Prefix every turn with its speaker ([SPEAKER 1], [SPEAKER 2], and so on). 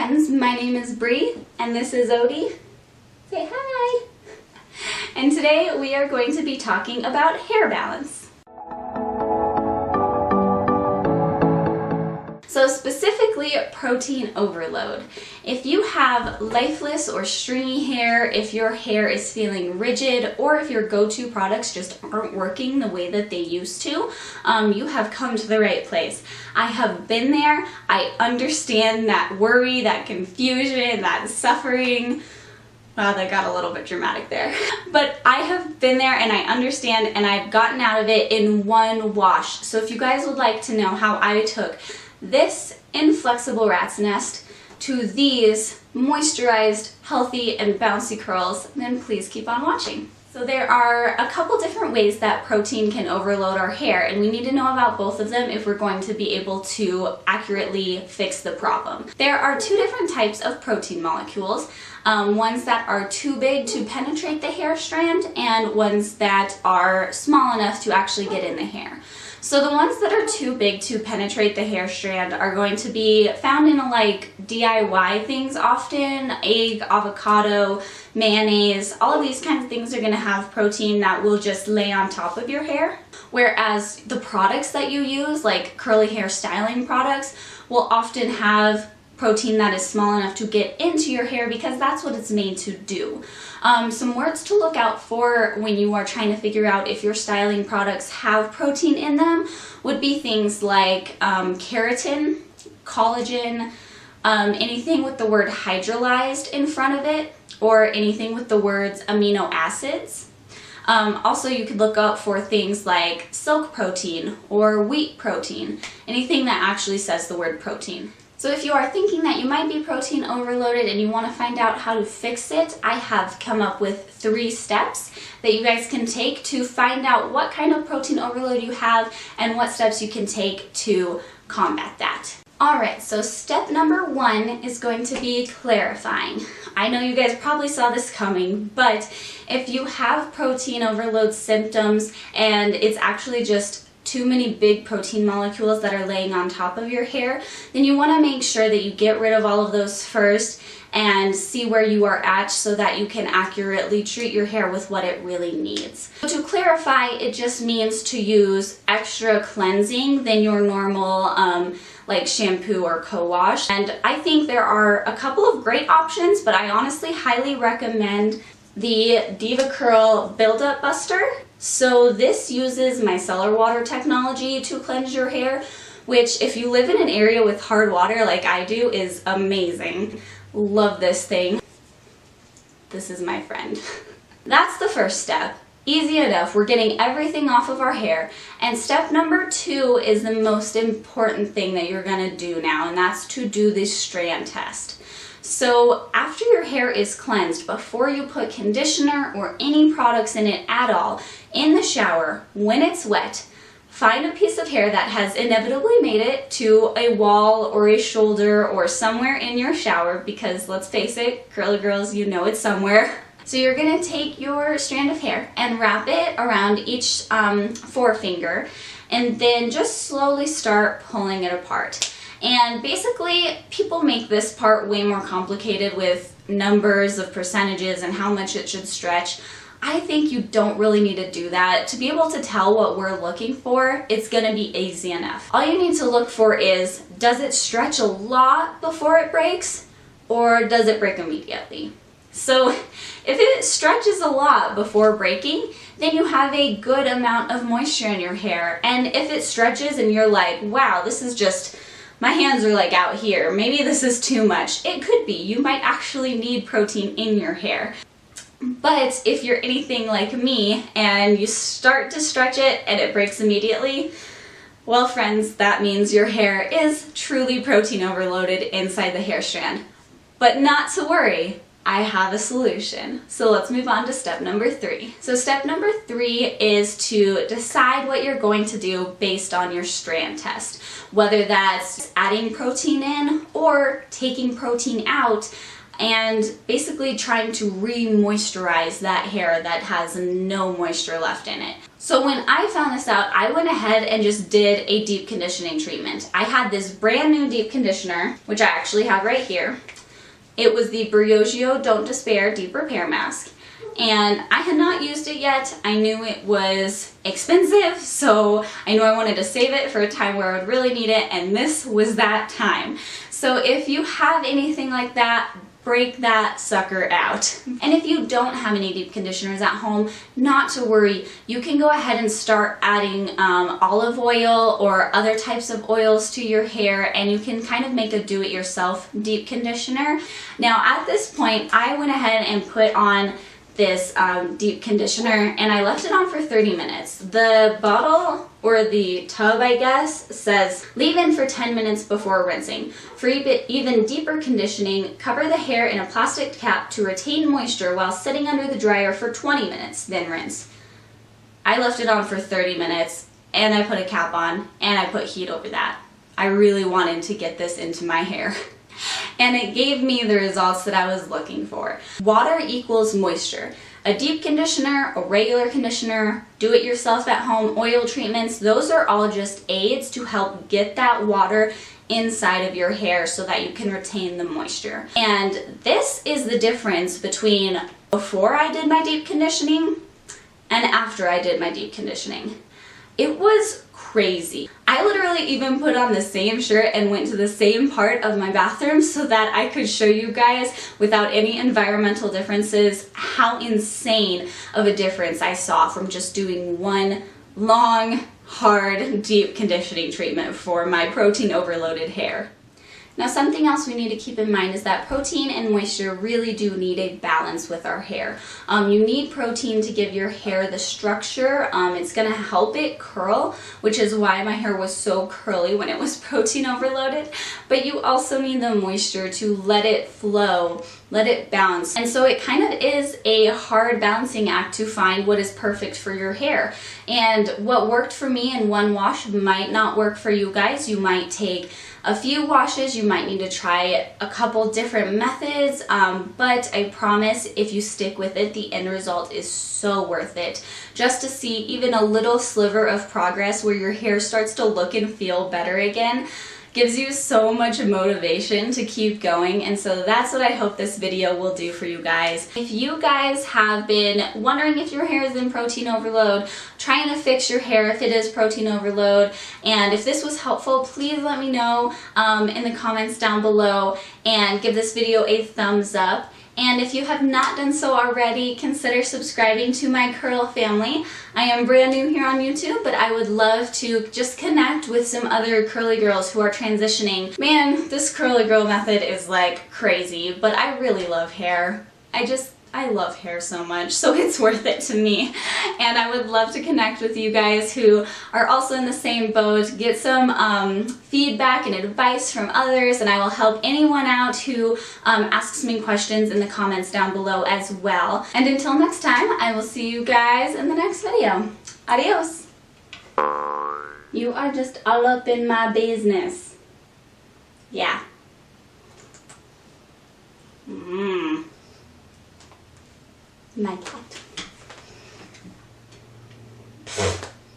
[SPEAKER 1] friends, my name is Bree and this is Odie. Say hi! And today we are going to be talking about hair balance. So specifically protein overload. If you have lifeless or stringy hair, if your hair is feeling rigid, or if your go-to products just aren't working the way that they used to, you have come to the right place. I have been there. I understand that worry, that confusion, that suffering. Wow, that got a little bit dramatic there. But I have been there and I understand, and I've gotten out of it in one wash. So if you guys would like to know how I took this inflexible rat's nest to these moisturized, healthy, and bouncy curls, then please keep on watching. So there are a couple different ways that protein can overload our hair, and we need to know about both of them if we're going to be able to accurately fix the problem. There are two different types of protein molecules. Ones that are too big to penetrate the hair strand and ones that are small enough to actually get in the hair. So the ones that are too big to penetrate the hair strand are going to be found in like DIY things often, egg, avocado, mayonnaise, all of these kinds of things are going to have protein that will just lay on top of your hair. Whereas the products that you use, like curly hair styling products, will often have protein that is small enough to get into your hair because that's what it's made to do. Some words to look out for when you are trying to figure out if your styling products have protein in them would be things like keratin, collagen, anything with the word hydrolyzed in front of it, or anything with the words amino acids. Also, you could look up for things like silk protein or wheat protein, anything that actually says the word protein. So if you are thinking that you might be protein overloaded and you want to find out how to fix it, I have come up with 3 steps that you guys can take to find out what kind of protein overload you have and what steps you can take to combat that. Alright, so step number 1 is going to be clarifying. I know you guys probably saw this coming, but if you have protein overload symptoms and it's actually just too many big protein molecules that are laying on top of your hair, then you want to make sure that you get rid of all of those first and see where you are at so that you can accurately treat your hair with what it really needs. So to clarify, it just means to use extra cleansing than your normal like shampoo or co-wash. And I think there are a couple of great options, but I honestly highly recommend the DevaCurl Build-Up Buster. So this uses micellar water technology to cleanse your hair, which if you live in an area with hard water like I do is amazing. Love this thing. This is my friend. That's the first step. Easy enough. We're getting everything off of our hair. And step number 2 is the most important thing that you're going to do now, and that's to do the strand test. So after your hair is cleansed, before you put conditioner or any products in it at all, in the shower, when it's wet, find a piece of hair that has inevitably made it to a wall or a shoulder or somewhere in your shower, because let's face it, curly girls, you know it's somewhere. So you're going to take your strand of hair and wrap it around each forefinger and then just slowly start pulling it apart. And basically, people make this part way more complicated with numbers of percentages and how much it should stretch. I think you don't really need to do that. To be able to tell what we're looking for, it's going to be easy enough. All you need to look for is, does it stretch a lot before it breaks, or does it break immediately? So if it stretches a lot before breaking, then you have a good amount of moisture in your hair. And if it stretches and you're like, wow, this is just, my hands are like out here, maybe this is too much. It could be. You might actually need protein in your hair. But if you're anything like me and you start to stretch it and it breaks immediately, well friends, that means your hair is truly protein overloaded inside the hair strand. But not to worry, I have a solution. So let's move on to step number 3. So step number 3 is to decide what you're going to do based on your strand test. Whether that's adding protein in or taking protein out and basically trying to re-moisturize that hair that has no moisture left in it. So when I found this out, I went ahead and just did a deep conditioning treatment. I had this brand new deep conditioner, which I actually have right here. It was the Briogeo Don't Despair Deep Repair Mask. And I had not used it yet. I knew it was expensive, so I knew I wanted to save it for a time where I would really need it, and this was that time. So if you have anything like that, break that sucker out. And if you don't have any deep conditioners at home, not to worry. You can go ahead and start adding olive oil or other types of oils to your hair, and you can kind of make a do-it-yourself deep conditioner. Now at this point, I went ahead and put on this deep conditioner and I left it on for 30 minutes. The bottle, or the tub I guess, says leave in for 10 minutes before rinsing. For even deeper conditioning, cover the hair in a plastic cap to retain moisture while sitting under the dryer for 20 minutes, then rinse. I left it on for 30 minutes and I put a cap on and I put heat over that. I really wanted to get this into my hair. And it gave me the results that I was looking for. Water equals moisture. A deep conditioner, a regular conditioner, do-it-yourself at home oil treatments, those are all just aids to help get that water inside of your hair so that you can retain the moisture. And this is the difference between before I did my deep conditioning and after I did my deep conditioning. It was crazy. I literally even put on the same shirt and went to the same part of my bathroom so that I could show you guys without any environmental differences how insane of a difference I saw from just doing one long, hard, deep conditioning treatment for my protein overloaded hair. Now something else we need to keep in mind is that protein and moisture really do need a balance with our hair. You need protein to give your hair the structure. It's going to help it curl, which is why my hair was so curly when it was protein overloaded. But you also need the moisture to let it flow, let it bounce. And so it kind of is a hard balancing act to find what is perfect for your hair. And what worked for me in one wash might not work for you guys. You might take a few washes, you might need to try a couple different methods, but I promise if you stick with it, the end result is so worth it. Just to see even a little sliver of progress where your hair starts to look and feel better again gives you so much motivation to keep going, and so that's what I hope this video will do for you guys. If you guys have been wondering if your hair is in protein overload, trying to fix your hair if it is protein overload, and if this was helpful, please let me know in the comments down below and give this video a thumbs up. And if you have not done so already, consider subscribing to my curl family. I am brand new here on YouTube, but I would love to just connect with some other curly girls who are transitioning. Man, this curly girl method is like crazy, but I really love hair. I love hair so much, so it's worth it to me. And I would love to connect with you guys who are also in the same boat, get some feedback and advice from others, and I will help anyone out who asks me questions in the comments down below as well. And until next time, I will see you guys in the next video. Adios! You are just all up in my business. Yeah. My cat.